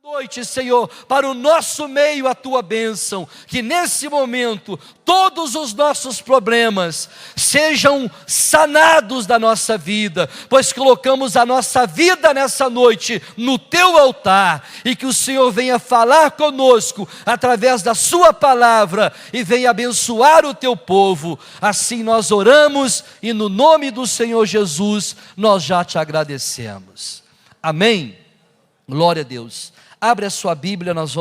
noite, Senhor, para o nosso meio a tua bênção, que nesse momento todos os nossos problemas sejam sanados da nossa vida, pois colocamos a nossa vida nessa noite no teu altar, e que o Senhor venha falar conosco através da sua palavra e venha abençoar o teu povo. Assim nós oramos e no nome do Senhor Jesus nós já te agradecemos. Amém. Glória a Deus. Abre a sua Bíblia, nós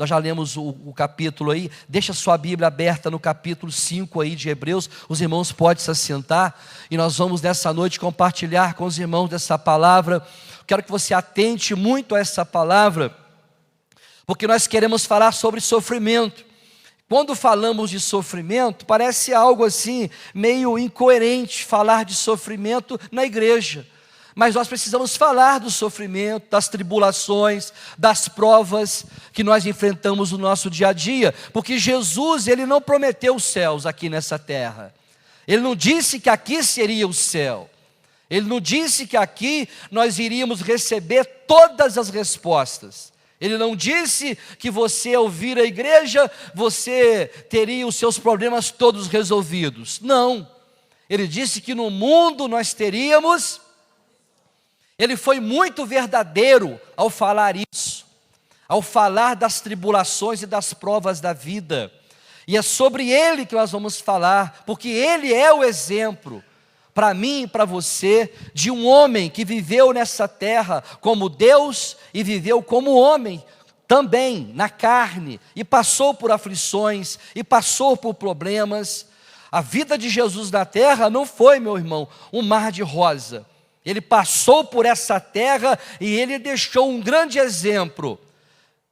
já lemos o capítulo aí, deixa a sua Bíblia aberta no capítulo 5 aí de Hebreus, os irmãos podem se assentar, e nós vamos nessa noite compartilhar com os irmãos dessa palavra. Quero que você atente muito a essa palavra, porque nós queremos falar sobre sofrimento. Quando falamos de sofrimento, parece algo assim, meio incoerente falar de sofrimento na igreja. Mas nós precisamos falar do sofrimento, das tribulações, das provas que nós enfrentamos no nosso dia a dia, porque Jesus, Ele não prometeu os céus aqui nessa terra. Ele não disse que aqui seria o céu. Ele não disse que aqui nós iríamos receber todas as respostas. Ele não disse que você, ao vir à igreja, você teria os seus problemas todos resolvidos. Não. Ele disse que no mundo nós teríamos. Ele foi muito verdadeiro ao falar isso, ao falar das tribulações e das provas da vida. E é sobre ele que nós vamos falar, porque ele é o exemplo, para mim e para você, de um homem que viveu nessa terra como Deus e viveu como homem também, na carne, e passou por aflições, e passou por problemas. A vida de Jesus na terra não foi, meu irmão, um mar de rosa. Ele passou por essa terra e ele deixou um grande exemplo,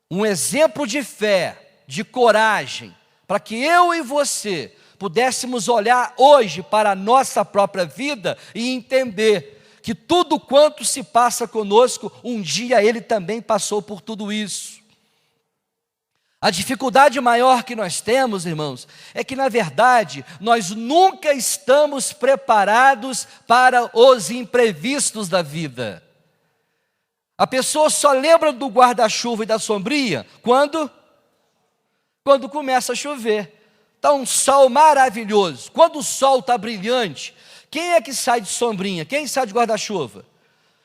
um exemplo de fé, de coragem, para que eu e você pudéssemos olhar hoje para a nossa própria vida e entender que tudo quanto se passa conosco, um dia ele também passou por tudo isso. A dificuldade maior que nós temos, irmãos, é que na verdade nós nunca estamos preparados para os imprevistos da vida. A pessoa só lembra do guarda-chuva e da sombrinha quando começa a chover. Está um sol maravilhoso. Quando o sol está brilhante, quem é que sai de sombrinha? Quem sai de guarda-chuva?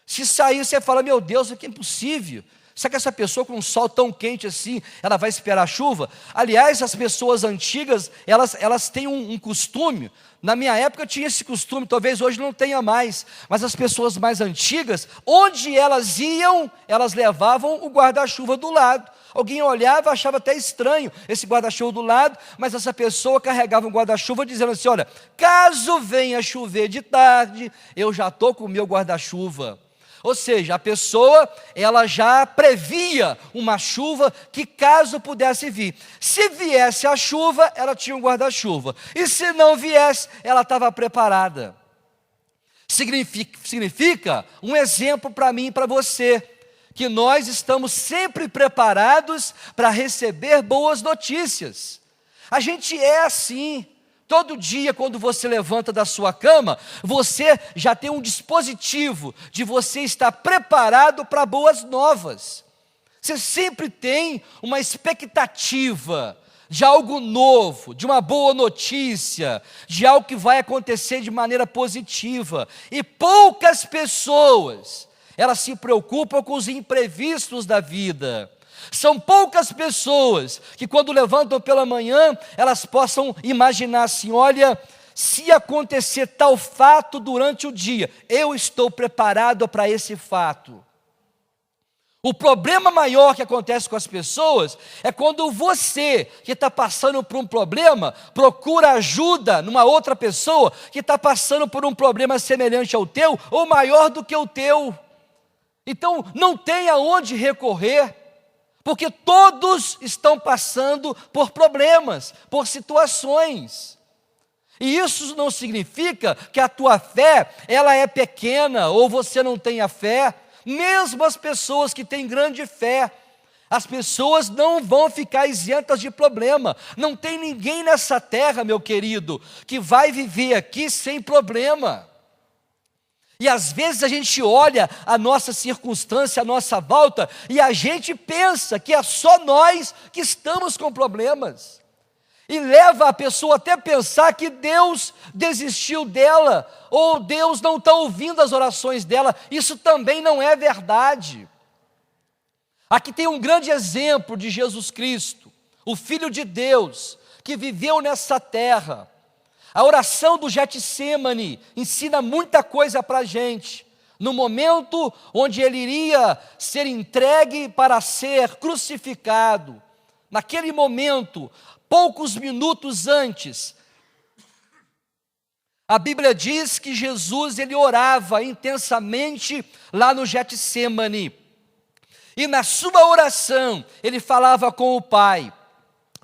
Se sair, você fala, meu Deus, isso é impossível. Será que essa pessoa com um sol tão quente assim, ela vai esperar a chuva? Aliás, as pessoas antigas, elas têm um costume. Na minha época tinha esse costume, talvez hoje não tenha mais. Mas as pessoas mais antigas, onde elas iam, elas levavam o guarda-chuva do lado. Alguém olhava, achava até estranho esse guarda-chuva do lado, mas essa pessoa carregava um guarda-chuva dizendo assim, olha, caso venha chover de tarde, eu já estou com o meu guarda-chuva. Ou seja, a pessoa, ela já previa uma chuva que caso pudesse vir. Se viesse a chuva, ela tinha um guarda-chuva. E se não viesse, ela estava preparada. Significa um exemplo para mim e para você, que nós estamos sempre preparados para receber boas notícias. A gente é assim. Todo dia, quando você levanta da sua cama, você já tem um dispositivo de você estar preparado para boas novas. Você sempre tem uma expectativa de algo novo, de uma boa notícia, de algo que vai acontecer de maneira positiva. E poucas pessoas, elas se preocupam com os imprevistos da vida. São poucas pessoas que quando levantam pela manhã, elas possam imaginar assim, olha, se acontecer tal fato durante o dia, eu estou preparado para esse fato. O problema maior que acontece com as pessoas é quando você, que está passando por um problema, procura ajuda numa outra pessoa que está passando por um problema semelhante ao teu ou maior do que o teu. Então, não tem aonde recorrer. Porque todos estão passando por problemas, por situações. E isso não significa que a tua fé, ela é pequena, ou você não tenha fé. Mesmo as pessoas que têm grande fé, as pessoas não vão ficar isentas de problema. Não tem ninguém nessa terra, meu querido, que vai viver aqui sem problema. E às vezes a gente olha a nossa circunstância, a nossa volta, e a gente pensa que é só nós que estamos com problemas. E leva a pessoa até pensar que Deus desistiu dela, ou Deus não está ouvindo as orações dela. Isso também não é verdade. Aqui tem um grande exemplo de Jesus Cristo, o Filho de Deus, que viveu nessa terra. A oração do Getsêmani ensina muita coisa para a gente. No momento onde ele iria ser entregue para ser crucificado, naquele momento, poucos minutos antes, a Bíblia diz que Jesus ele orava intensamente lá no Getsêmani. E na sua oração, ele falava com o Pai: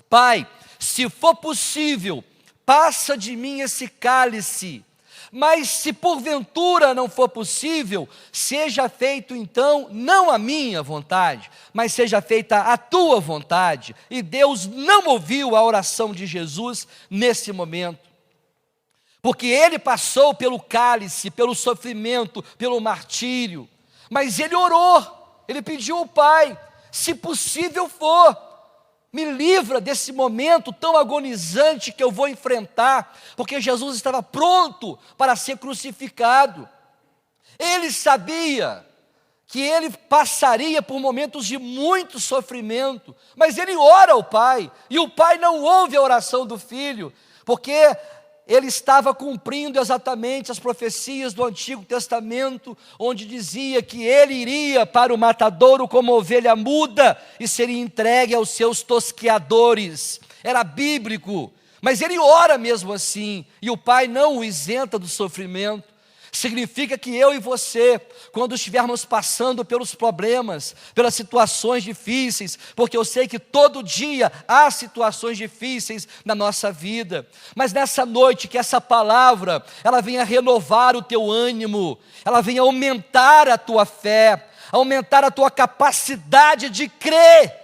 Pai, se for possível, passa de mim esse cálice, mas se porventura não for possível, seja feito então, não a minha vontade, mas seja feita a tua vontade. E Deus não ouviu a oração de Jesus nesse momento, porque ele passou pelo cálice, pelo sofrimento, pelo martírio, mas ele orou, ele pediu ao Pai: se possível for, me livra desse momento tão agonizante que eu vou enfrentar, porque Jesus estava pronto para ser crucificado. Ele sabia que ele passaria por momentos de muito sofrimento, mas ele ora ao Pai, e o Pai não ouve a oração do Filho, porque ele estava cumprindo exatamente as profecias do Antigo Testamento, onde dizia que ele iria para o matadouro como ovelha muda e seria entregue aos seus tosqueadores. Era bíblico, mas ele ora mesmo assim, e o Pai não o isenta do sofrimento. Significa que eu e você, quando estivermos passando pelos problemas, pelas situações difíceis, porque eu sei que todo dia há situações difíceis na nossa vida, mas nessa noite que essa palavra, ela venha renovar o teu ânimo, ela venha aumentar a tua fé, aumentar a tua capacidade de crer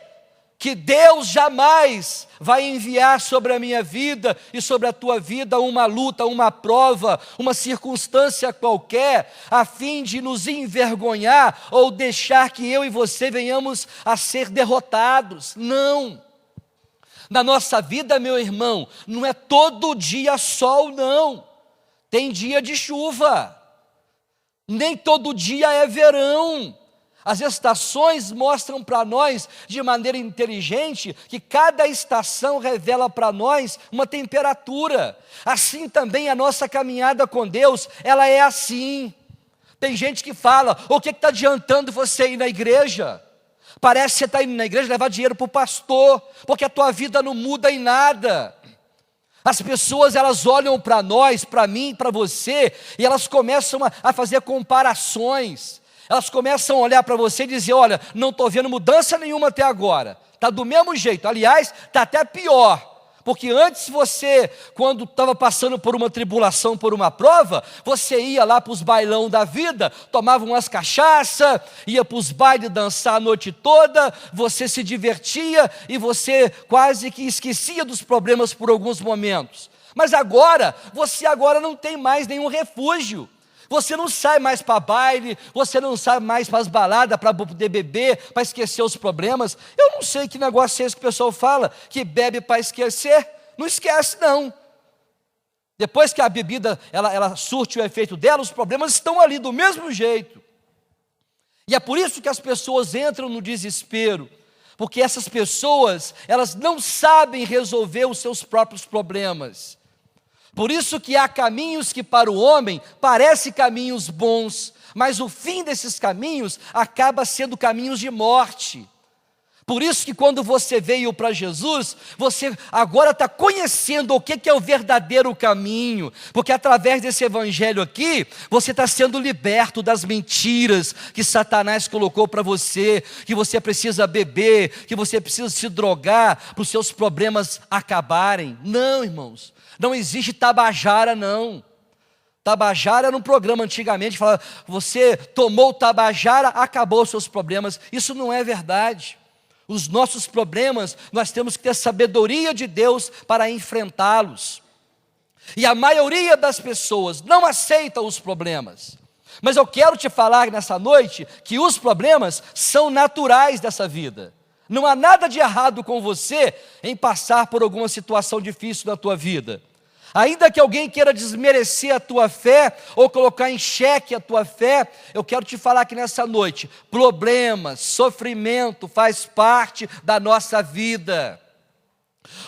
que Deus jamais vai enviar sobre a minha vida e sobre a tua vida uma luta, uma prova, uma circunstância qualquer, a fim de nos envergonhar ou deixar que eu e você venhamos a ser derrotados. Não. Na nossa vida, meu irmão, não é todo dia sol, não. Tem dia de chuva. Nem todo dia é verão. As estações mostram para nós, de maneira inteligente, que cada estação revela para nós uma temperatura. Assim também a nossa caminhada com Deus, ela é assim. Tem gente que fala: o que está adiantando você ir na igreja? Parece que você está indo na igreja levar dinheiro para o pastor, porque a tua vida não muda em nada. As pessoas, elas olham para nós, para mim, para você, e elas começam a fazer comparações. Elas começam a olhar para você e dizer: olha, não estou vendo mudança nenhuma até agora, está do mesmo jeito, aliás, está até pior, porque antes você, quando estava passando por uma tribulação, por uma prova, você ia lá para os bailão da vida, tomava umas cachaça, ia para os bailes dançar a noite toda, você se divertia e você quase que esquecia dos problemas por alguns momentos. Mas agora, você agora não tem mais nenhum refúgio. Você não sai mais para baile, você não sai mais para as baladas, para poder beber, para esquecer os problemas. Eu não sei que negócio é esse que o pessoal fala, que bebe para esquecer. Não esquece, não. Depois que a bebida, ela surte o efeito dela, os problemas estão ali do mesmo jeito. E é por isso que as pessoas entram no desespero, porque essas pessoas, elas não sabem resolver os seus próprios problemas. Por isso que há caminhos que para o homem parecem caminhos bons, mas o fim desses caminhos acaba sendo caminhos de morte. Por isso que quando você veio para Jesus, você agora está conhecendo o que é o verdadeiro caminho, porque através desse evangelho aqui, você está sendo liberto das mentiras que Satanás colocou para você, que você precisa beber, que você precisa se drogar para os seus problemas acabarem. Não, irmãos, não existe Tabajara, não. Tabajara era um programa antigamente, falava: você tomou Tabajara, acabou os seus problemas. Isso não é verdade. Os nossos problemas, nós temos que ter sabedoria de Deus para enfrentá-los. E a maioria das pessoas não aceita os problemas. Mas eu quero te falar nessa noite que os problemas são naturais dessa vida. Não há nada de errado com você em passar por alguma situação difícil na tua vida. Ainda que alguém queira desmerecer a tua fé ou colocar em xeque a tua fé, eu quero te falar que nessa noite, problemas, sofrimento faz parte da nossa vida.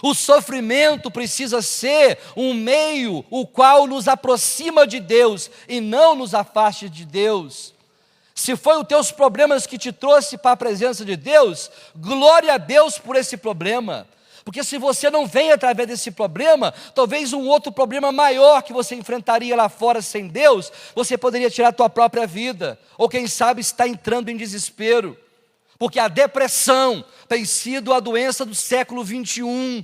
O sofrimento precisa ser um meio o qual nos aproxima de Deus e não nos afaste de Deus. Se foi os teus problemas que te trouxe para a presença de Deus, glória a Deus por esse problema. Porque se você não vem através desse problema, talvez um outro problema maior que você enfrentaria lá fora sem Deus, você poderia tirar a tua própria vida, ou quem sabe está entrando em desespero. Porque a depressão tem sido a doença do século 21.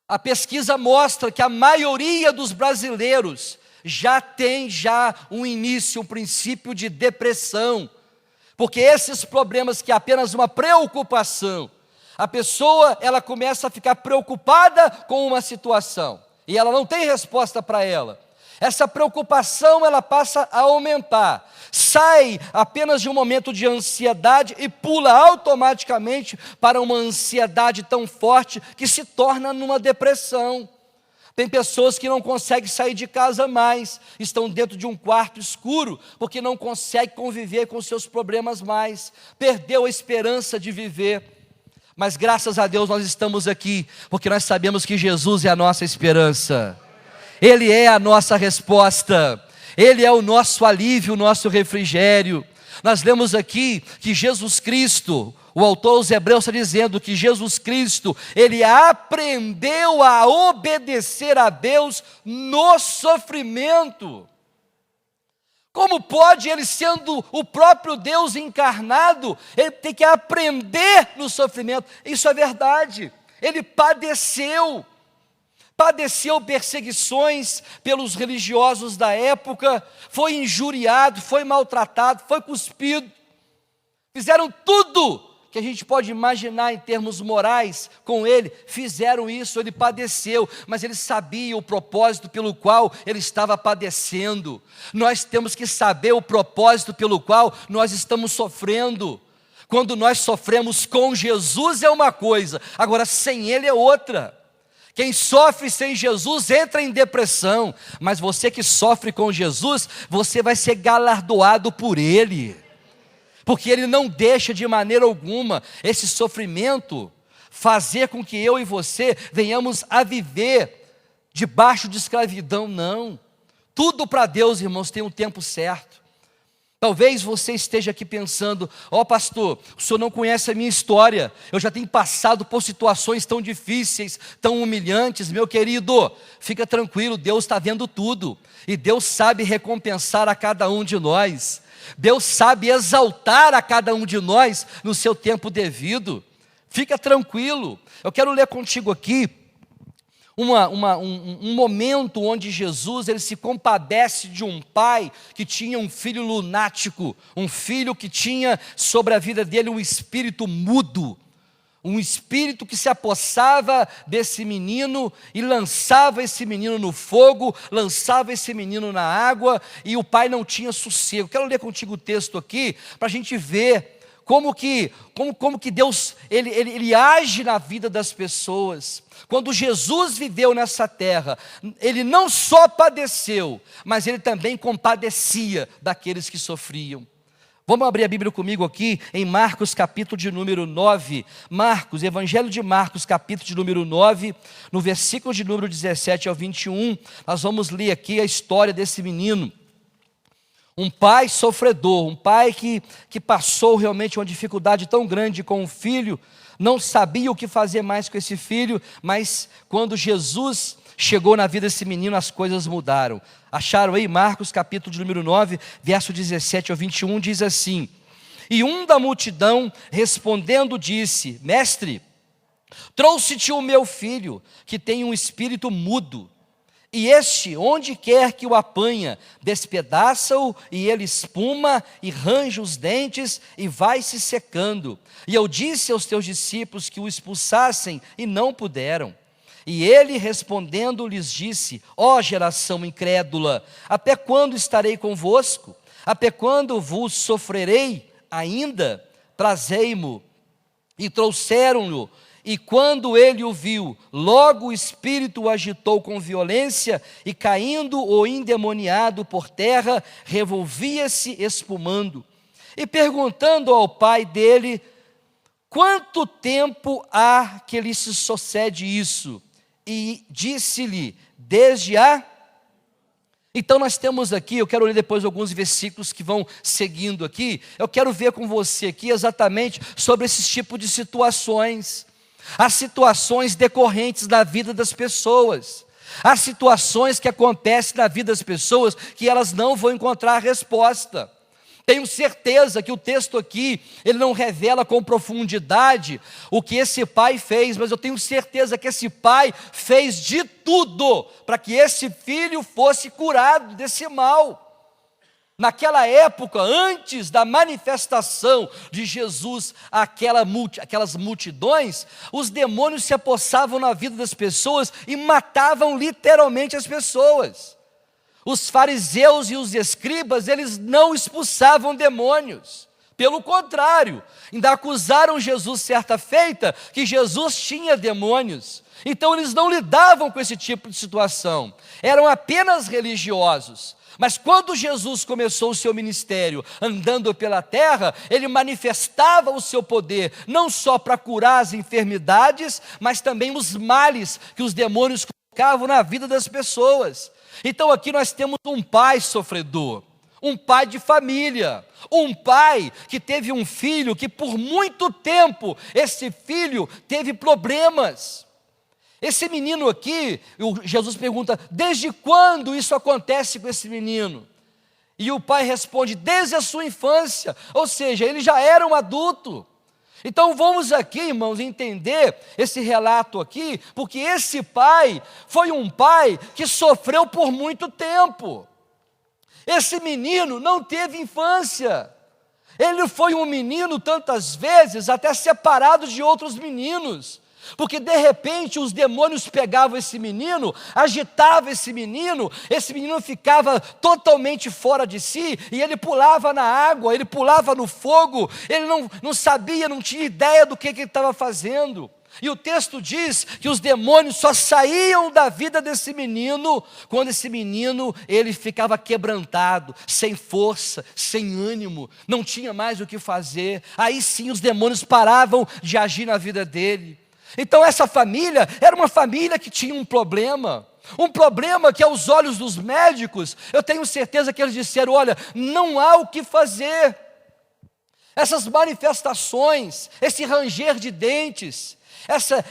A pesquisa mostra que a maioria dos brasileiros já tem um início, um princípio de depressão. Porque esses problemas que é apenas uma preocupação, a pessoa ela começa a ficar preocupada com uma situação e ela não tem resposta para ela. Essa preocupação ela passa a aumentar, sai apenas de um momento de ansiedade e pula automaticamente para uma ansiedade tão forte que se torna numa depressão. Tem pessoas que não conseguem sair de casa mais, estão dentro de um quarto escuro, porque não conseguem conviver com seus problemas mais, perdeu a esperança de viver. Mas graças a Deus nós estamos aqui, porque nós sabemos que Jesus é a nossa esperança. Ele é a nossa resposta, Ele é o nosso alívio, o nosso refrigério. Nós lemos aqui que Jesus Cristo, o autor aos Hebreus está dizendo que Jesus Cristo, Ele aprendeu a obedecer a Deus no sofrimento. Como pode Ele, sendo o próprio Deus encarnado, Ele tem que aprender no sofrimento? Isso é verdade, Ele padeceu perseguições pelos religiosos da época, foi injuriado, foi maltratado, foi cuspido, fizeram tudo que a gente pode imaginar em termos morais com ele, fizeram isso, ele padeceu, mas ele sabia o propósito pelo qual ele estava padecendo. Nós temos que saber o propósito pelo qual nós estamos sofrendo. Quando nós sofremos com Jesus é uma coisa, agora sem Ele é outra. Quem sofre sem Jesus entra em depressão, mas você que sofre com Jesus, você vai ser galardoado por Ele, porque Ele não deixa de maneira alguma esse sofrimento fazer com que eu e você venhamos a viver debaixo de escravidão, não. Tudo para Deus, irmãos, tem um tempo certo. Talvez você esteja aqui pensando, pastor, o senhor não conhece a minha história, eu já tenho passado por situações tão difíceis, tão humilhantes. Meu querido, fica tranquilo, Deus está vendo tudo, e Deus sabe recompensar a cada um de nós, Deus sabe exaltar a cada um de nós no seu tempo devido. Fica tranquilo. Eu quero ler contigo aqui um momento onde Jesus ele se compadece de um pai que tinha um filho lunático, um filho que tinha sobre a vida dele um espírito mudo, um espírito que se apossava desse menino e lançava esse menino no fogo, lançava esse menino na água, e o pai não tinha sossego. Quero ler contigo o texto aqui para a gente ver como que Deus ele age na vida das pessoas. Quando Jesus viveu nessa terra, Ele não só padeceu, mas Ele também compadecia daqueles que sofriam. Vamos abrir a Bíblia comigo aqui em Marcos capítulo de número 9, Evangelho de Marcos capítulo de número 9, no versículo de número 17 ao 21, nós vamos ler aqui a história desse menino. Um pai sofredor, um pai que passou realmente uma dificuldade tão grande com o filho, não sabia o que fazer mais com esse filho, mas quando Jesus chegou na vida desse menino, as coisas mudaram. Acharam aí? Marcos capítulo de número 9, verso 17 ao 21, diz assim: E um da multidão respondendo disse: Mestre, trouxe-te o meu filho, que tem um espírito mudo. E este, onde quer que o apanha, despedaça-o, e ele espuma, e range os dentes, e vai se secando. E eu disse aos teus discípulos que o expulsassem, e não puderam. E ele respondendo lhes disse: ó geração incrédula, até quando estarei convosco? Até quando vos sofrerei ainda? Trazei-mo. E trouxeram-no, e quando ele o viu, logo o espírito o agitou com violência, e caindo o endemoniado por terra, revolvia-se espumando. E perguntando ao pai dele: quanto tempo há que lhe se sucede isso? E disse-lhe: desde a... Então nós temos aqui, eu quero ler depois alguns versículos que vão seguindo aqui. Eu quero ver com você aqui exatamente sobre esses tipos de situações. As situações decorrentes da vida das pessoas. As situações que acontecem na vida das pessoas que elas não vão encontrar resposta. Tenho certeza que o texto aqui, ele não revela com profundidade o que esse pai fez, mas eu tenho certeza que esse pai fez de tudo para que esse filho fosse curado desse mal. Naquela época, antes da manifestação de Jesus aquelas multidões, os demônios se apossavam na vida das pessoas e matavam literalmente as pessoas. Os fariseus e os escribas, eles não expulsavam demônios. Pelo contrário, ainda acusaram Jesus certa feita que Jesus tinha demônios. Então eles não lidavam com esse tipo de situação. Eram apenas religiosos. Mas quando Jesus começou o seu ministério andando pela terra, ele manifestava o seu poder, não só para curar as enfermidades, mas também os males que os demônios colocavam na vida das pessoas. Então aqui nós temos um pai sofredor, um pai de família, um pai que teve um filho que por muito tempo esse filho teve problemas. Esse menino aqui, Jesus pergunta: desde quando isso acontece com esse menino? E o pai responde: desde a sua infância, ou seja, ele já era um adulto. Então vamos aqui, irmãos, entender esse relato aqui, porque esse pai foi um pai que sofreu por muito tempo. Esse menino não teve infância. Ele foi um menino tantas vezes até separado de outros meninos. Porque de repente os demônios pegavam esse menino, agitavam esse menino ficava totalmente fora de si, e ele pulava na água, ele pulava no fogo, ele não sabia, não tinha ideia do que ele estava fazendo. E o texto diz que os demônios só saíam da vida desse menino quando esse menino ele ficava quebrantado, sem força, sem ânimo, não tinha mais o que fazer. Aí sim os demônios paravam de agir na vida dele. Então essa família era uma família que tinha um problema que aos olhos dos médicos, eu tenho certeza que eles disseram: olha, não há o que fazer. Essas manifestações, esse ranger de dentes,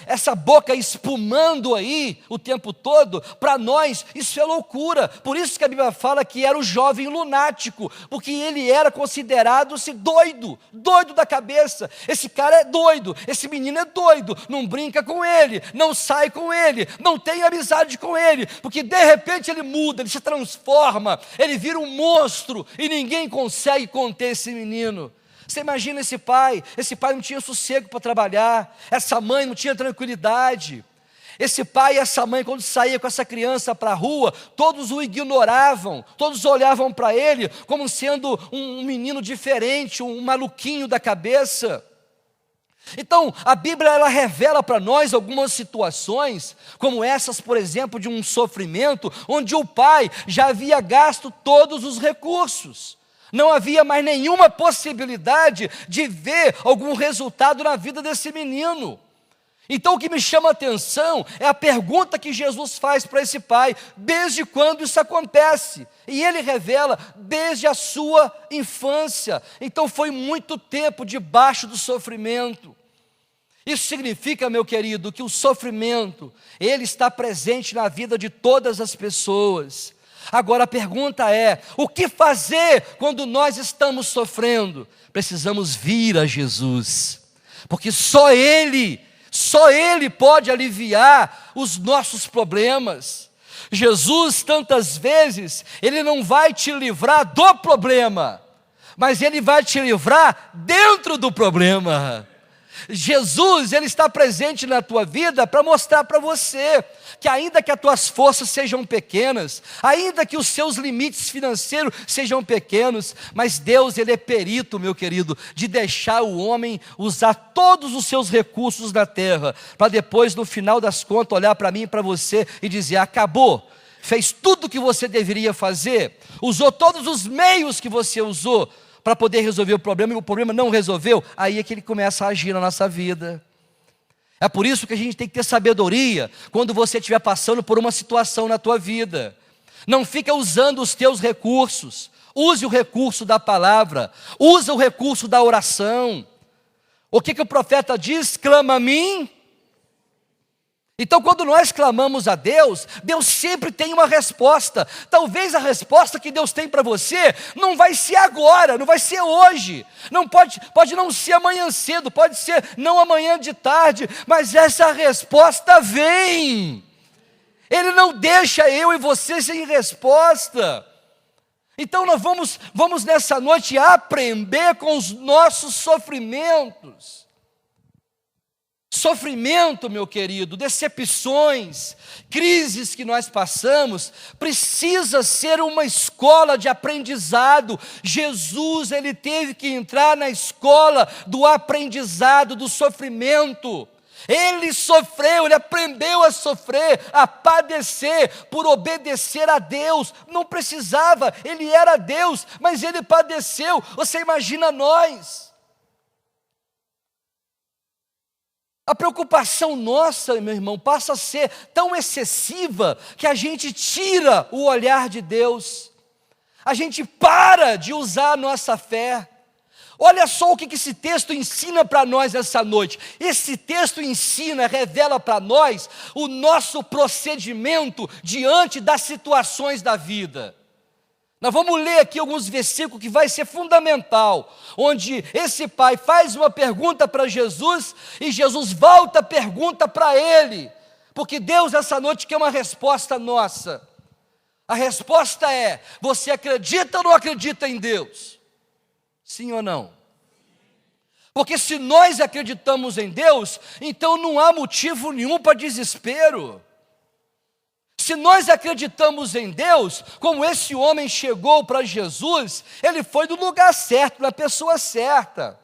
essa boca espumando aí o tempo todo, para nós isso é loucura. Por isso que a Bíblia fala que era o jovem lunático, porque ele era considerado-se doido da cabeça. Esse cara é doido, esse menino é doido, não brinca com ele, não sai com ele, não tem amizade com ele, porque de repente ele muda, ele se transforma, ele vira um monstro e ninguém consegue conter esse menino. Você imagina esse pai não tinha sossego para trabalhar, essa mãe não tinha tranquilidade. Esse pai e essa mãe, quando saía com essa criança para a rua, todos o ignoravam, todos olhavam para ele como sendo um menino diferente, um maluquinho da cabeça. Então, a Bíblia ela revela para nós algumas situações, como essas, por exemplo, de um sofrimento, onde o pai já havia gasto todos os recursos. Não havia mais nenhuma possibilidade de ver algum resultado na vida desse menino. Então o que me chama a atenção é a pergunta que Jesus faz para esse pai: desde quando isso acontece? E ele revela: desde a sua infância. Então foi muito tempo debaixo do sofrimento. Isso significa, meu querido, que o sofrimento, ele está presente na vida de todas as pessoas. Agora a pergunta é: o que fazer quando nós estamos sofrendo? Precisamos vir a Jesus, porque só Ele pode aliviar os nossos problemas. Jesus, tantas vezes, Ele não vai te livrar do problema, mas Ele vai te livrar dentro do problema. Jesus, Ele está presente na tua vida para mostrar para você que ainda que as tuas forças sejam pequenas, ainda que os seus limites financeiros sejam pequenos, mas Deus, Ele é perito, meu querido, de deixar o homem usar todos os seus recursos na terra, para depois, no final das contas, olhar para mim e para você e dizer: acabou. Fez tudo o que você deveria fazer, usou todos os meios que você usou para poder resolver o problema, e o problema não resolveu, aí é que Ele começa a agir na nossa vida. É por isso que a gente tem que ter sabedoria quando você estiver passando por uma situação na tua vida. Não fica usando os teus recursos, use o recurso da palavra, use o recurso da oração. O que o profeta diz? Clama a mim. Então, quando nós clamamos a Deus, Deus sempre tem uma resposta. Talvez a resposta que Deus tem para você não vai ser agora, não vai ser hoje, não pode não ser amanhã cedo, pode ser não amanhã de tarde, mas essa resposta vem. Ele não deixa eu e você sem resposta. Então nós vamos nessa noite aprender com os nossos sofrimentos. Sofrimento, meu querido, decepções, crises que nós passamos, precisa ser uma escola de aprendizado. Jesus, Ele teve que entrar na escola do aprendizado, do sofrimento. Ele sofreu, Ele aprendeu a sofrer, a padecer, por obedecer a Deus. Não precisava, Ele era Deus, mas Ele padeceu. Você imagina nós. A preocupação nossa, meu irmão, passa a ser tão excessiva que a gente tira o olhar de Deus. A gente para de usar a nossa fé. Olha só o que esse texto ensina para nós essa noite. Esse texto ensina, revela para nós o nosso procedimento diante das situações da vida. Nós vamos ler aqui alguns versículos que vai ser fundamental, onde esse pai faz uma pergunta para Jesus e Jesus volta a pergunta para ele, porque Deus essa noite quer uma resposta nossa. A resposta é: você acredita ou não acredita em Deus? Sim ou não? Porque se nós acreditamos em Deus, então não há motivo nenhum para desespero. Se nós acreditamos em Deus, como esse homem chegou para Jesus, ele foi no lugar certo, na pessoa certa.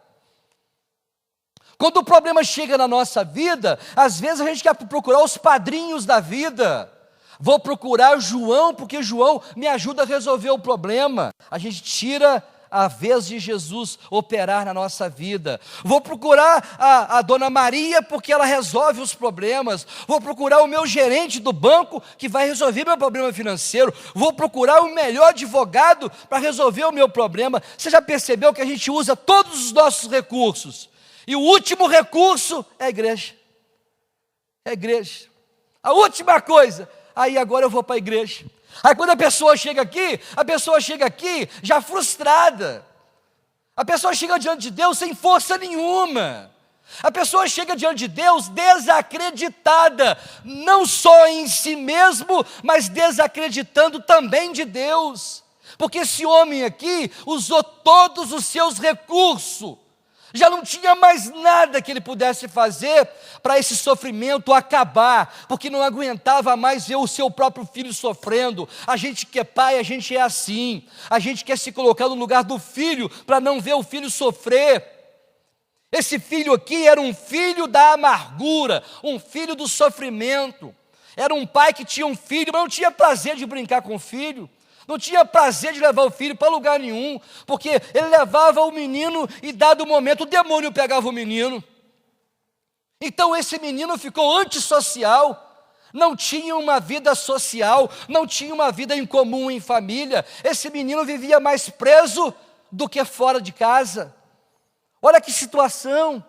Quando o problema chega na nossa vida, às vezes a gente quer procurar os padrinhos da vida. Vou procurar João, porque João me ajuda a resolver o problema. A gente tira a vez de Jesus operar na nossa vida. Vou procurar a dona Maria, porque ela resolve os problemas. Vou procurar o meu gerente do banco, que vai resolver meu problema financeiro. Vou procurar o melhor advogado para resolver o meu problema. Você já percebeu que a gente usa todos os nossos recursos? E o último recurso é a igreja. É a igreja. A última coisa. Aí agora eu vou para a igreja. Aí quando a pessoa chega aqui já frustrada. A pessoa chega diante de Deus sem força nenhuma. A pessoa chega diante de Deus desacreditada, não só em si mesmo, mas desacreditando também de Deus. Porque esse homem aqui usou todos os seus recursos. Já não tinha mais nada que ele pudesse fazer para esse sofrimento acabar, porque não aguentava mais ver o seu próprio filho sofrendo. A gente que é pai, a gente é assim. A gente quer se colocar no lugar do filho para não ver o filho sofrer. Esse filho aqui era um filho da amargura, um filho do sofrimento. Era um pai que tinha um filho, mas não tinha prazer de brincar com o filho. Não tinha prazer de levar o filho para lugar nenhum, porque ele levava o menino e, dado o momento, o demônio pegava o menino. Então esse menino ficou antissocial, não tinha uma vida social, não tinha uma vida em comum em família. Esse menino vivia mais preso do que fora de casa. Olha que situação.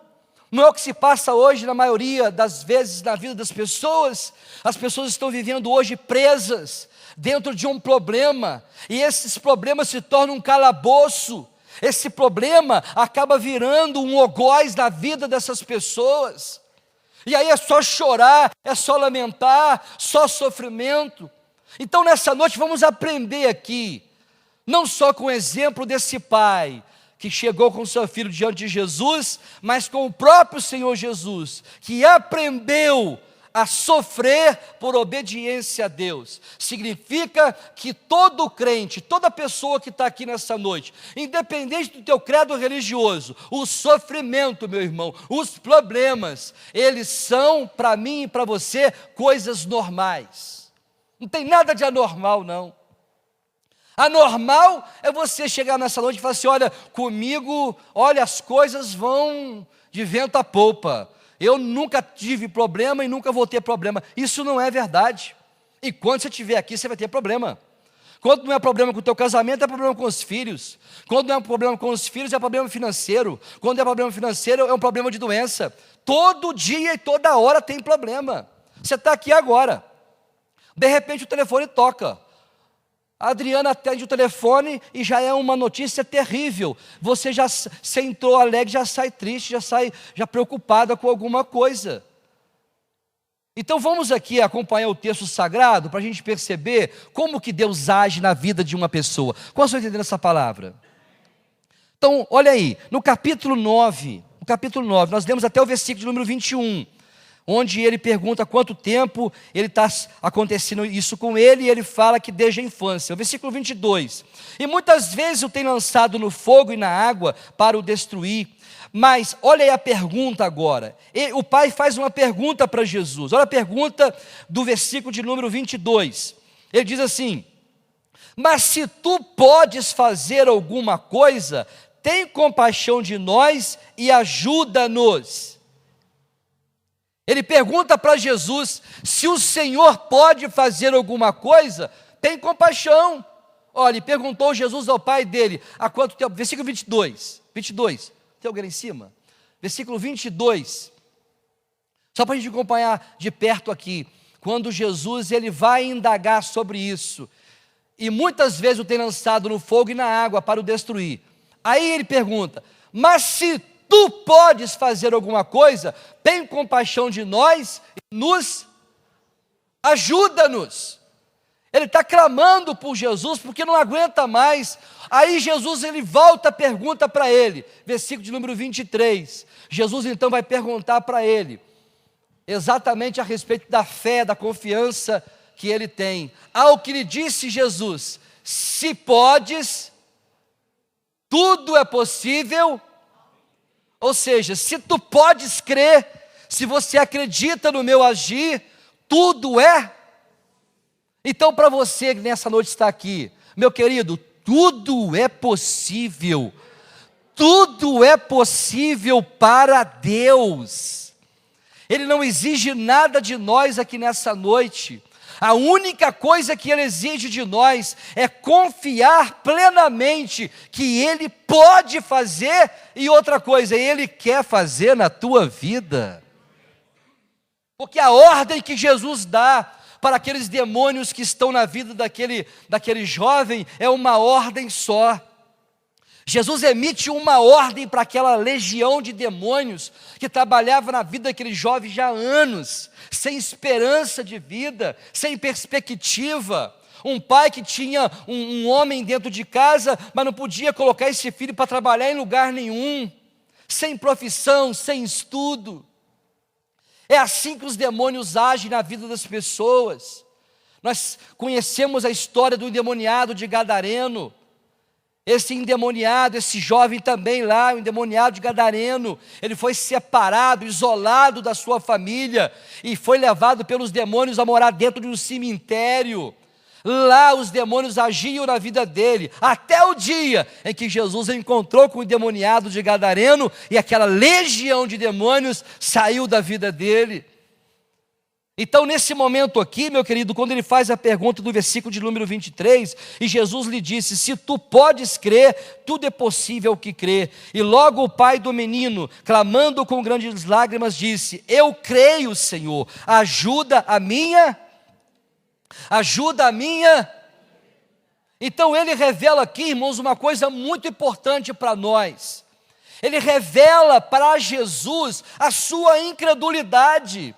Não é o que se passa hoje na maioria das vezes na vida das pessoas. As pessoas estão vivendo hoje presas dentro de um problema, e esses problemas se tornam um calabouço. Esse problema acaba virando um algoz na vida dessas pessoas, e aí é só chorar, é só lamentar, só sofrimento. Então nessa noite vamos aprender aqui, não só com o exemplo desse pai, que chegou com seu filho diante de Jesus, mas com o próprio Senhor Jesus, que aprendeu a sofrer por obediência a Deus. Significa que todo crente, toda pessoa que está aqui nessa noite, independente do teu credo religioso, o sofrimento, meu irmão, os problemas, eles são para mim e para você coisas normais. Não tem nada de anormal, não. Anormal é você chegar nessa noite e falar assim: olha, comigo, olha, as coisas vão de vento a popa. Eu nunca tive problema e nunca vou ter problema. Isso não é verdade. E quando você estiver aqui, você vai ter problema. Quando não é problema com o teu casamento, é problema com os filhos. Quando não é problema com os filhos, é problema financeiro. Quando é problema financeiro, é um problema de doença. Todo dia e toda hora tem problema. Você está aqui agora. De repente o telefone toca. A Adriana atende o telefone e já é uma notícia terrível. Você entrou alegre, já sai triste, já preocupada com alguma coisa. Então vamos aqui acompanhar o texto sagrado para a gente perceber como que Deus age na vida de uma pessoa. Como vocês estão entendendo essa palavra? Então, olha aí, no capítulo 9, nós lemos até o versículo de número 21. Onde ele pergunta quanto tempo ele está acontecendo isso com ele, e ele fala que desde a infância. O versículo 22. E muitas vezes o tem lançado no fogo e na água para o destruir. Mas olha aí a pergunta agora. O pai faz uma pergunta para Jesus. Olha a pergunta do versículo de número 22. Ele diz assim: mas se tu podes fazer alguma coisa, tem compaixão de nós e ajuda-nos. Ele pergunta para Jesus: se o Senhor pode fazer alguma coisa, tem compaixão. Olha, ele perguntou Jesus ao pai dele: há quanto tempo? Versículo 22, tem alguém lá em cima? Versículo 22, só para a gente acompanhar de perto aqui, quando Jesus ele vai indagar sobre isso, e muitas vezes o tem lançado no fogo e na água para o destruir. Aí ele pergunta: mas se tu podes fazer alguma coisa, tem compaixão de nós e nos ajuda-nos. Ele está clamando por Jesus porque não aguenta mais. Aí Jesus ele volta a pergunta para ele, versículo de número 23. Jesus então vai perguntar para ele exatamente a respeito da fé, da confiança que ele tem. Ao que lhe disse Jesus: se podes, tudo é possível. Ou seja, se tu podes crer, se você acredita no meu agir, tudo é. Então, para você que nessa noite está aqui, meu querido, tudo é possível. Tudo é possível para Deus. Ele não exige nada de nós aqui nessa noite. A única coisa que Ele exige de nós é confiar plenamente que Ele pode fazer, e outra coisa, Ele quer fazer na tua vida. Porque a ordem que Jesus dá para aqueles demônios que estão na vida daquele jovem é uma ordem só. Jesus emite uma ordem para aquela legião de demônios que trabalhava na vida daquele jovem já há anos, sem esperança de vida, sem perspectiva. Um pai que tinha um homem dentro de casa, mas não podia colocar esse filho para trabalhar em lugar nenhum, sem profissão, sem estudo. É assim que os demônios agem na vida das pessoas. Nós conhecemos a história do endemoniado de Gadareno. Esse endemoniado, esse jovem também lá, o endemoniado de Gadareno, ele foi separado, isolado da sua família e foi levado pelos demônios a morar dentro de um cemitério. Lá os demônios agiam na vida dele, até o dia em que Jesus encontrou com o endemoniado de Gadareno e aquela legião de demônios saiu da vida dele. Então, nesse momento aqui, meu querido, quando ele faz a pergunta do versículo de número 23, e Jesus lhe disse: se tu podes crer, tudo é possível que crê. E logo o pai do menino, clamando com grandes lágrimas, disse: eu creio, Senhor, ajuda a minha. Então ele revela aqui, irmãos, uma coisa muito importante para nós. Ele revela para Jesus a sua incredulidade.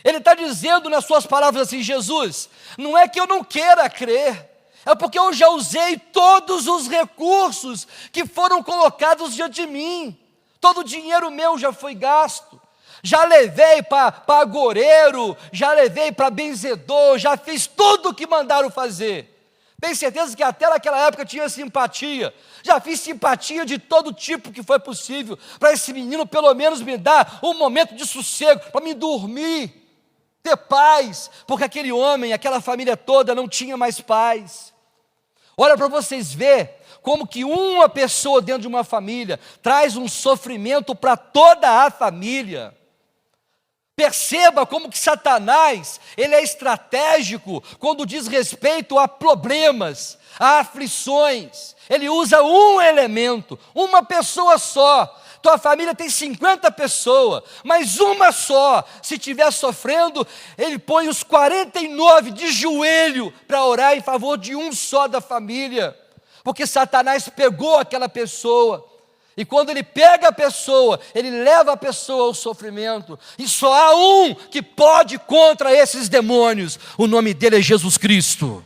Ele está dizendo nas suas palavras assim: Jesus, não é que eu não queira crer, é porque eu já usei todos os recursos que foram colocados diante de mim. Todo o dinheiro meu já foi gasto. Já levei para agoureiro, já levei para benzedor, já fiz tudo o que mandaram fazer. Tenho certeza que até naquela época tinha simpatia. Já fiz simpatia de todo tipo que foi possível, para esse menino pelo menos me dar um momento de sossego, para me dormir, ter paz, porque aquele homem, aquela família toda não tinha mais paz. Olha para vocês verem como que uma pessoa dentro de uma família traz um sofrimento para toda a família. Perceba como que Satanás, ele é estratégico quando diz respeito a problemas, a aflições. Ele usa um elemento, uma pessoa só. Tua família tem 50 pessoas, mas uma só, se estiver sofrendo, ele põe os 49 de joelho para orar em favor de um só da família. Porque Satanás pegou aquela pessoa. E quando ele pega a pessoa, ele leva a pessoa ao sofrimento. E só há um que pode contra esses demônios. O nome dele é Jesus Cristo.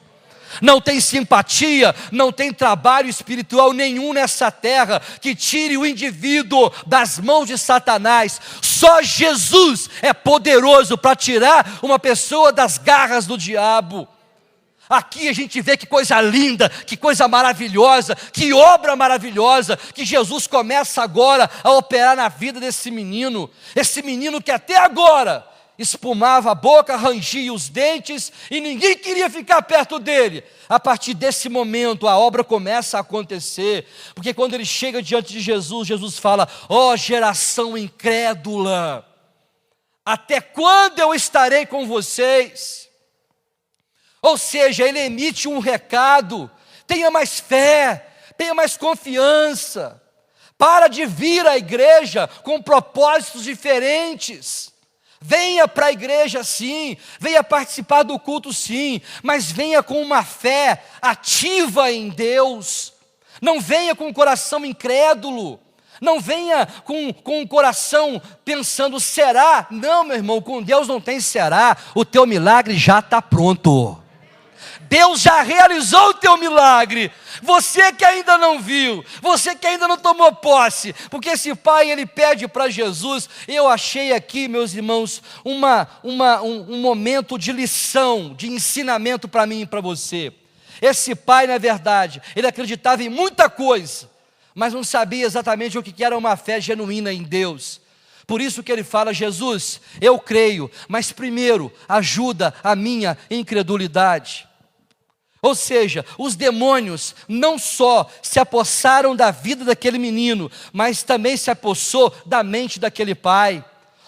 Não tem simpatia, não tem trabalho espiritual nenhum nessa terra que tire o indivíduo das mãos de Satanás. Só Jesus é poderoso para tirar uma pessoa das garras do diabo. Aqui a gente vê que coisa linda, que coisa maravilhosa, que obra maravilhosa, que Jesus começa agora a operar na vida desse menino. Esse menino que até agora espumava a boca, rangia os dentes e ninguém queria ficar perto dele. A partir desse momento a obra começa a acontecer, porque quando ele chega diante de Jesus, Jesus fala: ó geração incrédula, até quando eu estarei com vocês? Ou seja, ele emite um recado: tenha mais fé, tenha mais confiança, para de vir à igreja com propósitos diferentes. Venha para a igreja sim, venha participar do culto sim, mas venha com uma fé ativa em Deus. Não venha com o coração incrédulo, não venha com o coração pensando será. Não, meu irmão, com Deus não tem será, o teu milagre já está pronto. Deus já realizou o teu milagre. Você que ainda não viu, você que ainda não tomou posse, porque esse pai, ele pede para Jesus. Eu achei aqui, meus irmãos, um momento de lição, de ensinamento para mim e para você. Esse pai, na verdade, ele acreditava em muita coisa, mas não sabia exatamente o que era uma fé genuína em Deus. Por isso que ele fala: Jesus, eu creio, mas primeiro ajuda a minha incredulidade. Ou seja, os demônios não só se apossaram da vida daquele menino, mas também se apossou da mente daquele pai.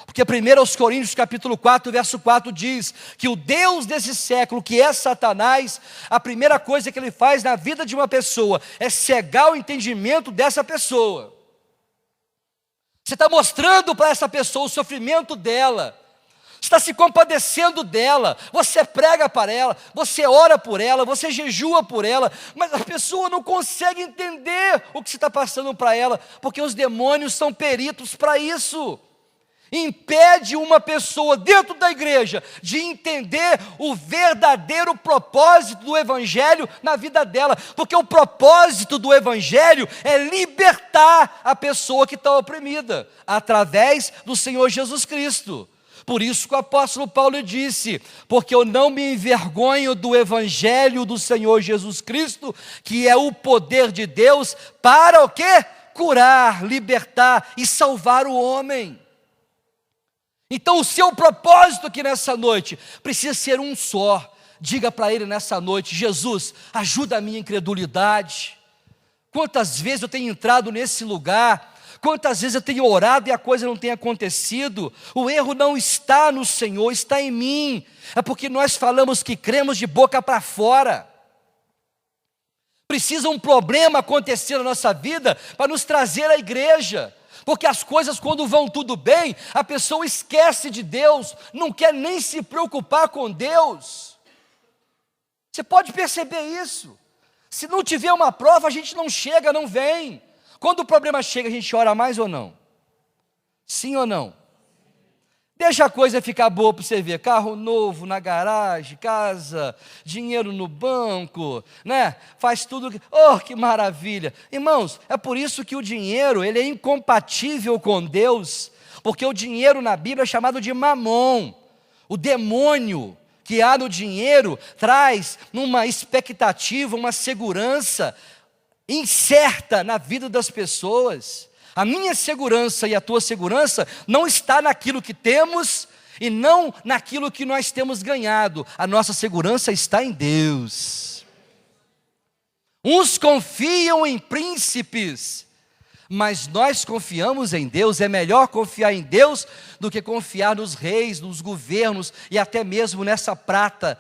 Porque 1 Coríntios capítulo 4, verso 4 diz que o Deus desse século, que é Satanás, a primeira coisa que ele faz na vida de uma pessoa é cegar o entendimento dessa pessoa. Você está mostrando para essa pessoa o sofrimento dela, está se compadecendo dela, você prega para ela, você ora por ela, você jejua por ela, mas a pessoa não consegue entender o que você está passando para ela, porque os demônios são peritos para isso. Impede uma pessoa dentro da igreja de entender o verdadeiro propósito do evangelho na vida dela, porque o propósito do evangelho é libertar a pessoa que está oprimida, através do Senhor Jesus Cristo. Por isso que o apóstolo Paulo disse: porque eu não me envergonho do evangelho do Senhor Jesus Cristo, que é o poder de Deus para o quê? Curar, libertar e salvar o homem. Então o seu propósito aqui nessa noite precisa ser um só. Diga para ele nessa noite: Jesus, ajuda a minha incredulidade. Quantas vezes eu tenho entrado nesse lugar, quantas vezes eu tenho orado e a coisa não tem acontecido. O erro não está no Senhor, está em mim. É porque nós falamos que cremos de boca para fora. Precisa um problema acontecer na nossa vida para nos trazer à igreja. Porque as coisas, quando vão tudo bem, a pessoa esquece de Deus, não quer nem se preocupar com Deus. Você pode perceber isso. Se não tiver uma prova, a gente não chega, não vem. Quando o problema chega, a gente ora mais ou não? Sim ou não? Deixa a coisa ficar boa para você ver, carro novo na garagem, casa, dinheiro no banco, né? Faz tudo, oh, que maravilha. Irmãos, é por isso que o dinheiro, ele é incompatível com Deus, porque o dinheiro na Bíblia é chamado de mamon. O demônio que há no dinheiro traz uma expectativa, uma segurança incerta na vida das pessoas. A minha segurança e a tua segurança não está naquilo que temos e não naquilo que nós temos ganhado. A nossa segurança está em Deus. Uns confiam em príncipes, mas nós confiamos em Deus. É melhor confiar em Deus do que confiar nos reis, nos governos e até mesmo nessa prata,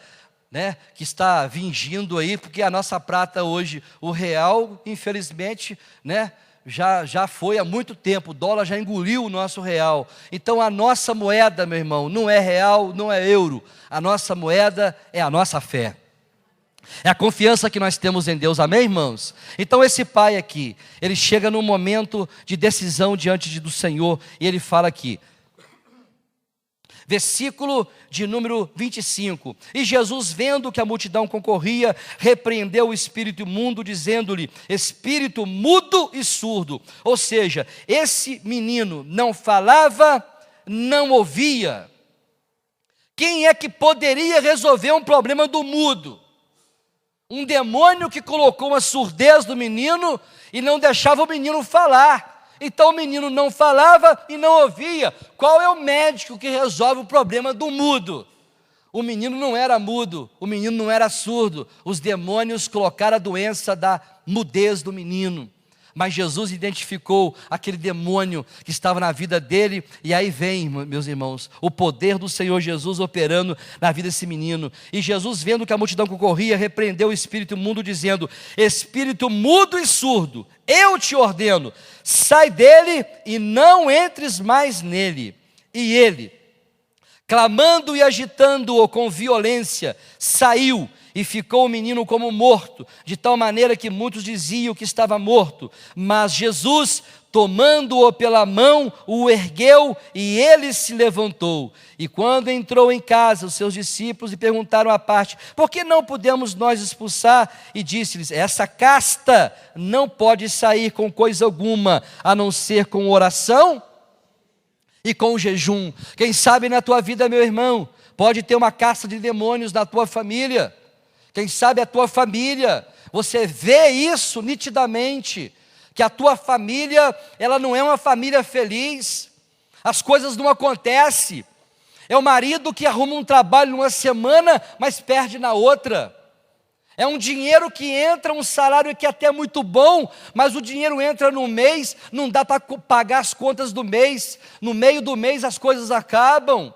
né, que está vingindo aí, porque a nossa prata hoje, o real, infelizmente, né, já foi há muito tempo, o dólar já engoliu o nosso real. Então a nossa moeda, meu irmão, não é real, não é euro. A nossa moeda é a nossa fé. É a confiança que nós temos em Deus, amém, irmãos? Então esse pai aqui, ele chega num momento de decisão diante do Senhor, e ele fala aqui, versículo de número 25, e Jesus, vendo que a multidão concorria, repreendeu o espírito imundo, dizendo-lhe, espírito mudo e surdo, ou seja, esse menino não falava, não ouvia. Quem é que poderia resolver um problema do mudo? Um demônio que colocou uma surdez no menino e não deixava o menino falar. Então o menino não falava e não ouvia. Qual é o médico que resolve o problema do mudo? O menino não era mudo, o menino não era surdo. Os demônios colocaram a doença da mudez do menino. Mas Jesus identificou aquele demônio que estava na vida dele, e aí vem, meus irmãos, o poder do Senhor Jesus operando na vida desse menino. E Jesus, vendo que a multidão concorria, repreendeu o espírito imundo, dizendo, espírito mudo e surdo, eu te ordeno, sai dele e não entres mais nele. E ele, clamando e agitando-o com violência, saiu, e ficou o menino como morto, de tal maneira que muitos diziam que estava morto. Mas Jesus, tomando-o pela mão, o ergueu e ele se levantou. E quando entrou em casa, os seus discípulos lhe perguntaram à parte, por que não podemos nós expulsar? E disse-lhes, essa casta não pode sair com coisa alguma, a não ser com oração e com jejum. Quem sabe na tua vida, meu irmão, pode ter uma casta de demônios na tua família. Quem sabe a tua família, você vê isso nitidamente, que a tua família, ela não é uma família feliz, as coisas não acontecem, é o marido que arruma um trabalho numa semana, mas perde na outra, é um dinheiro que entra, um salário que até é muito bom, mas o dinheiro entra no mês, não dá para pagar as contas do mês, no meio do mês as coisas acabam,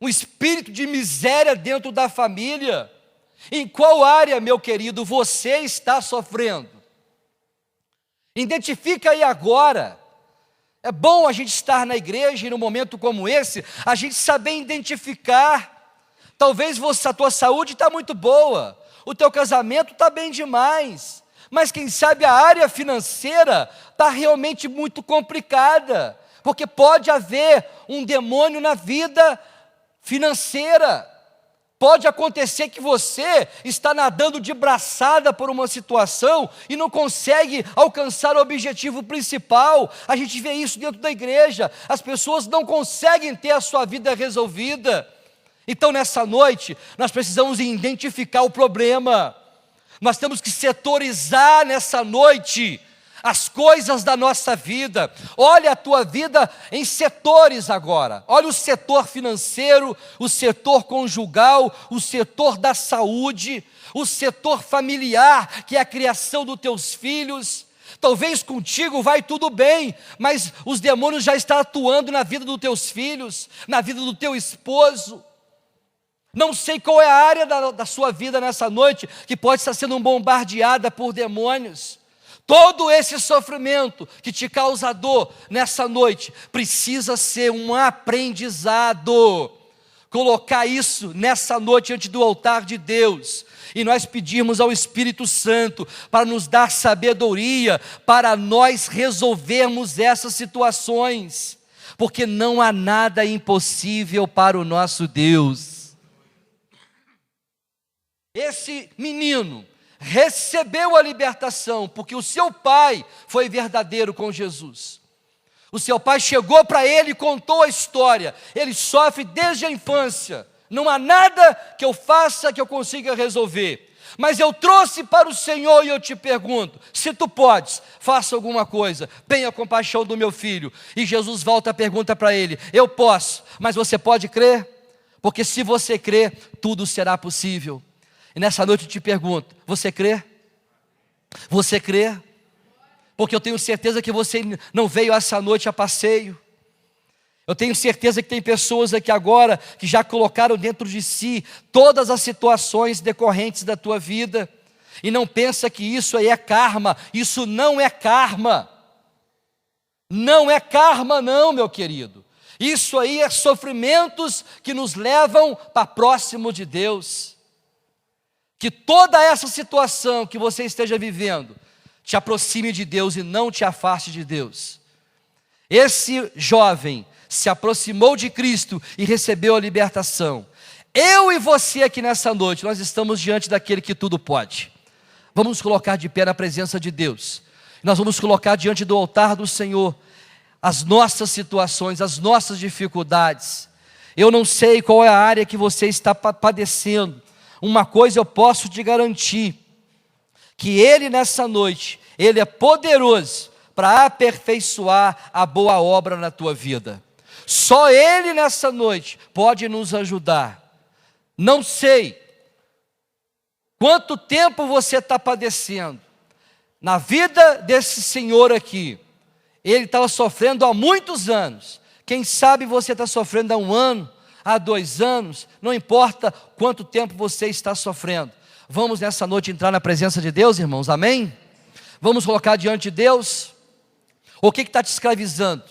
um espírito de miséria dentro da família. Em qual área, meu querido, você está sofrendo? Identifica aí agora. É bom a gente estar na igreja e num momento como esse, a gente saber identificar. Talvez a tua saúde está muito boa, o teu casamento está bem demais, mas quem sabe a área financeira está realmente muito complicada, porque pode haver um demônio na vida financeira. Pode acontecer que você está nadando de braçada por uma situação e não consegue alcançar o objetivo principal. A gente vê isso dentro da igreja. As pessoas não conseguem ter a sua vida resolvida. Então nessa noite, nós precisamos identificar o problema. Nós temos que setorizar nessa noite as coisas da nossa vida. Olha a tua vida em setores agora. Olha o setor financeiro, o setor conjugal, o setor da saúde, o setor familiar, que é a criação dos teus filhos. Talvez contigo vai tudo bem, mas os demônios já estão atuando na vida dos teus filhos, na vida do teu esposo. Não sei qual é a área da sua vida nessa noite que pode estar sendo bombardeada por demônios. Todo esse sofrimento que te causa dor nessa noite precisa ser um aprendizado. Colocar isso nessa noite diante do altar de Deus e nós pedirmos ao Espírito Santo para nos dar sabedoria para nós resolvermos essas situações. porque não há nada impossível para o nosso Deus. Esse menino recebeu a libertação, porque o seu pai foi verdadeiro com Jesus. O seu pai chegou para ele e contou a história. Ele sofre desde a infância. Não há nada que eu faça que eu consiga resolver. Mas eu trouxe para o Senhor e eu te pergunto, se tu podes, faça alguma coisa, tenha compaixão do meu filho. E Jesus volta a pergunta para ele, eu posso, mas você pode crer? Porque se você crer, tudo será possível. E nessa noite eu te pergunto, você crê? Você crê? Porque eu tenho certeza que você não veio essa noite a passeio. Eu tenho certeza que tem pessoas aqui agora que já colocaram dentro de si todas as situações decorrentes da tua vida e não pensa que isso aí é karma. Isso não é karma. Não é karma não, meu querido. Isso aí é sofrimentos que nos levam para próximo de Deus. Que toda essa situação que você esteja vivendo te aproxime de Deus e não te afaste de Deus. Esse jovem se aproximou de Cristo e recebeu a libertação. Eu e você aqui nessa noite, nós estamos diante daquele que tudo pode. Vamos nos colocar de pé na presença de Deus. Nós vamos colocar diante do altar do Senhor as nossas situações, as nossas dificuldades. Eu não sei qual é a área que você está padecendo. Uma coisa eu posso te garantir, que Ele nessa noite, Ele é poderoso para aperfeiçoar a boa obra na tua vida. Só Ele nessa noite pode nos ajudar. Não sei quanto tempo você está padecendo. Na vida desse senhor aqui, ele estava sofrendo há muitos anos. Quem sabe você está sofrendo há 1 ano, há 2 anos, não importa quanto tempo você está sofrendo. Vamos nessa noite entrar na presença de Deus, irmãos, amém? Vamos colocar diante de Deus. O que está te escravizando?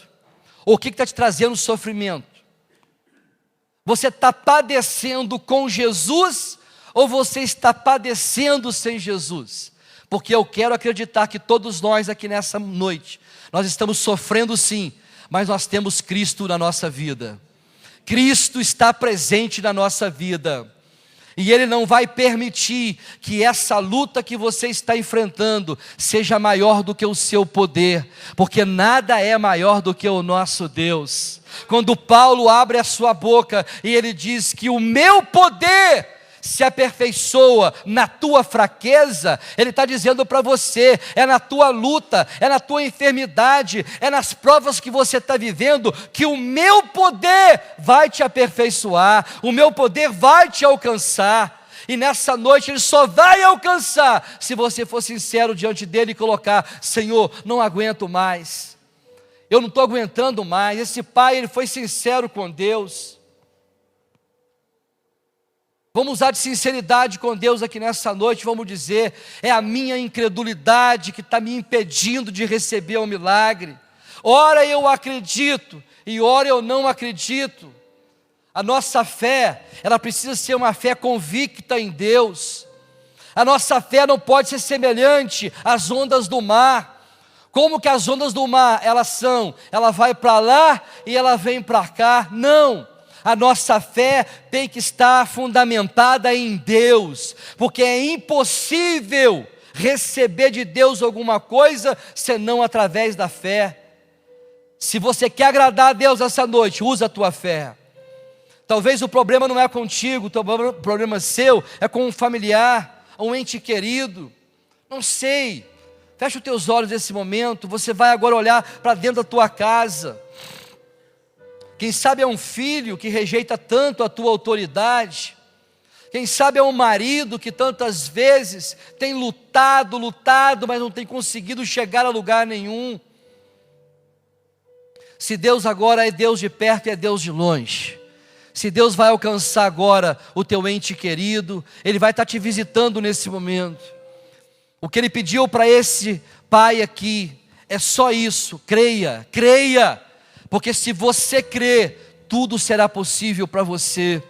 O que está te trazendo sofrimento? Você está padecendo com Jesus ou você está padecendo sem Jesus? Porque eu quero acreditar que todos nós aqui nessa noite, nós estamos sofrendo sim, mas nós temos Cristo na nossa vida. Cristo está presente na nossa vida. E Ele não vai permitir que essa luta que você está enfrentando seja maior do que o seu poder, porque nada é maior do que o nosso Deus. Quando Paulo abre a sua boca e ele diz que o meu poder se aperfeiçoa na tua fraqueza, ele está dizendo para você, é na tua luta, é na tua enfermidade, é nas provas que você está vivendo, que o meu poder vai te aperfeiçoar, o meu poder vai te alcançar, e nessa noite ele só vai alcançar, se você for sincero diante dele e colocar, Senhor, não aguento mais, eu não estou aguentando mais. Esse pai, ele foi sincero com Deus. Vamos usar de sinceridade com Deus aqui nessa noite, vamos dizer, é a minha incredulidade que está me impedindo de receber o milagre. Ora eu acredito e ora eu não acredito. A nossa fé, ela precisa ser uma fé convicta em Deus. A nossa fé não pode ser semelhante às ondas do mar. Como que as ondas do mar, elas são? Ela vai para lá e ela vem para cá? Não. A nossa fé tem que estar fundamentada em Deus, porque é impossível receber de Deus alguma coisa senão através da fé. Se você quer agradar a Deus essa noite, usa a tua fé. Talvez o problema não é contigo, o problema seu é com um familiar, um ente querido, não sei. Fecha os teus olhos nesse momento, você vai agora olhar para dentro da tua casa. Quem sabe é um filho que rejeita tanto a tua autoridade. Quem sabe é um marido que tantas vezes tem lutado, mas não tem conseguido chegar a lugar nenhum. Se Deus agora é Deus de perto e é Deus de longe. Se Deus vai alcançar agora o teu ente querido, Ele vai estar te visitando nesse momento. O que Ele pediu para esse pai aqui é só isso, creia, creia. Porque se você crer, tudo será possível para você.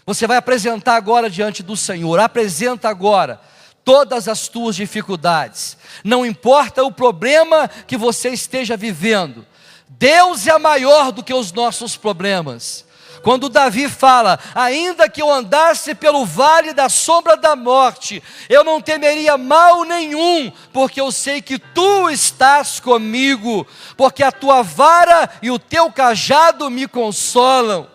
Você vai apresentar agora diante do Senhor, apresenta agora todas as tuas dificuldades. Não importa o problema que você esteja vivendo, Deus é maior do que os nossos problemas. Quando Davi fala, ainda que eu andasse pelo vale da sombra da morte, eu não temeria mal nenhum, porque eu sei que tu estás comigo, porque a tua vara e o teu cajado me consolam.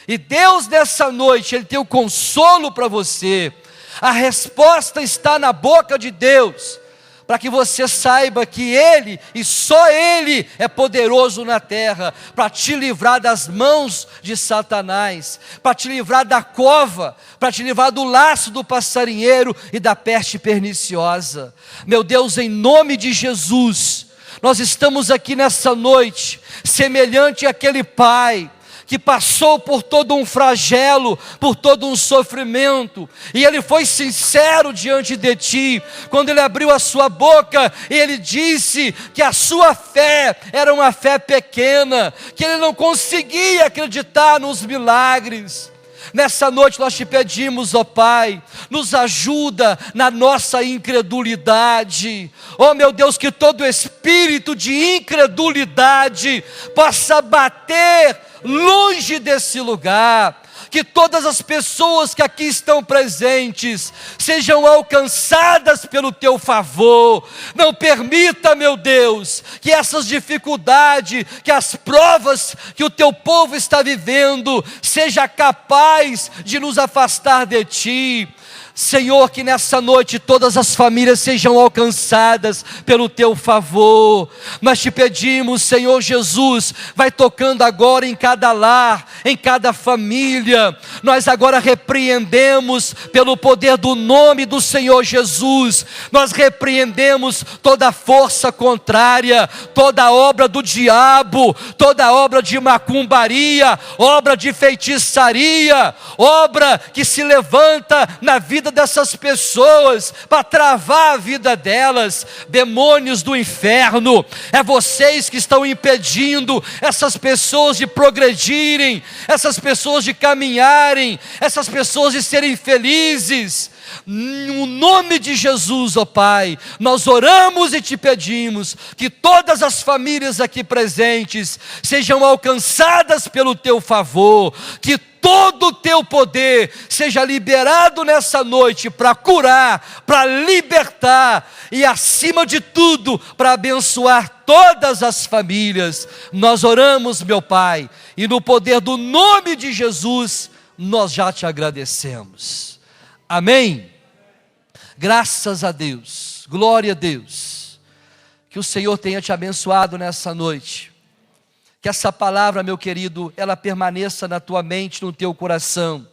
E Deus nessa noite, Ele tem o consolo para você. A resposta está na boca de Deus, para que você saiba que Ele, e só Ele, é poderoso na terra, para te livrar das mãos de Satanás, para te livrar da cova, para te livrar do laço do passarinheiro e da peste perniciosa. Meu Deus, em nome de Jesus, nós estamos aqui nessa noite, semelhante àquele pai, que passou por todo um flagelo, por todo um sofrimento, e ele foi sincero diante de ti, quando ele abriu a sua boca, e ele disse que a sua fé era uma fé pequena, que ele não conseguia acreditar nos milagres. Nessa noite nós te pedimos, ó Pai, nos ajuda na nossa incredulidade. Ó meu Deus, que todo espírito de incredulidade possa bater longe desse lugar. Que todas as pessoas que aqui estão presentes sejam alcançadas pelo teu favor. Não permita, meu Deus, que essas dificuldades, que as provas que o teu povo está vivendo, seja capaz de nos afastar de ti. Senhor, que nessa noite todas as famílias sejam alcançadas pelo teu favor. Nós te pedimos, Senhor Jesus, vai tocando agora em cada lar, em cada família. Nós agora repreendemos pelo poder do nome do Senhor Jesus. Nós repreendemos toda força contrária, toda obra do diabo, toda obra de macumbaria, obra de feitiçaria, obra que se levanta na vida dessas pessoas para travar a vida delas. Demônios do inferno, é vocês que estão impedindo essas pessoas de progredirem, essas pessoas de caminharem, essas pessoas de serem felizes. No nome de Jesus, ó Pai, nós oramos e te pedimos que todas as famílias aqui presentes sejam alcançadas pelo teu favor, que todo o teu poder seja liberado nessa noite para curar, para libertar e, acima de tudo, para abençoar todas as famílias. Nós oramos, meu Pai, e no poder do nome de Jesus, nós já te agradecemos. Amém? Graças a Deus, glória a Deus. Que o Senhor tenha te abençoado nessa noite. Que essa palavra, meu querido, ela permaneça na tua mente, no teu coração.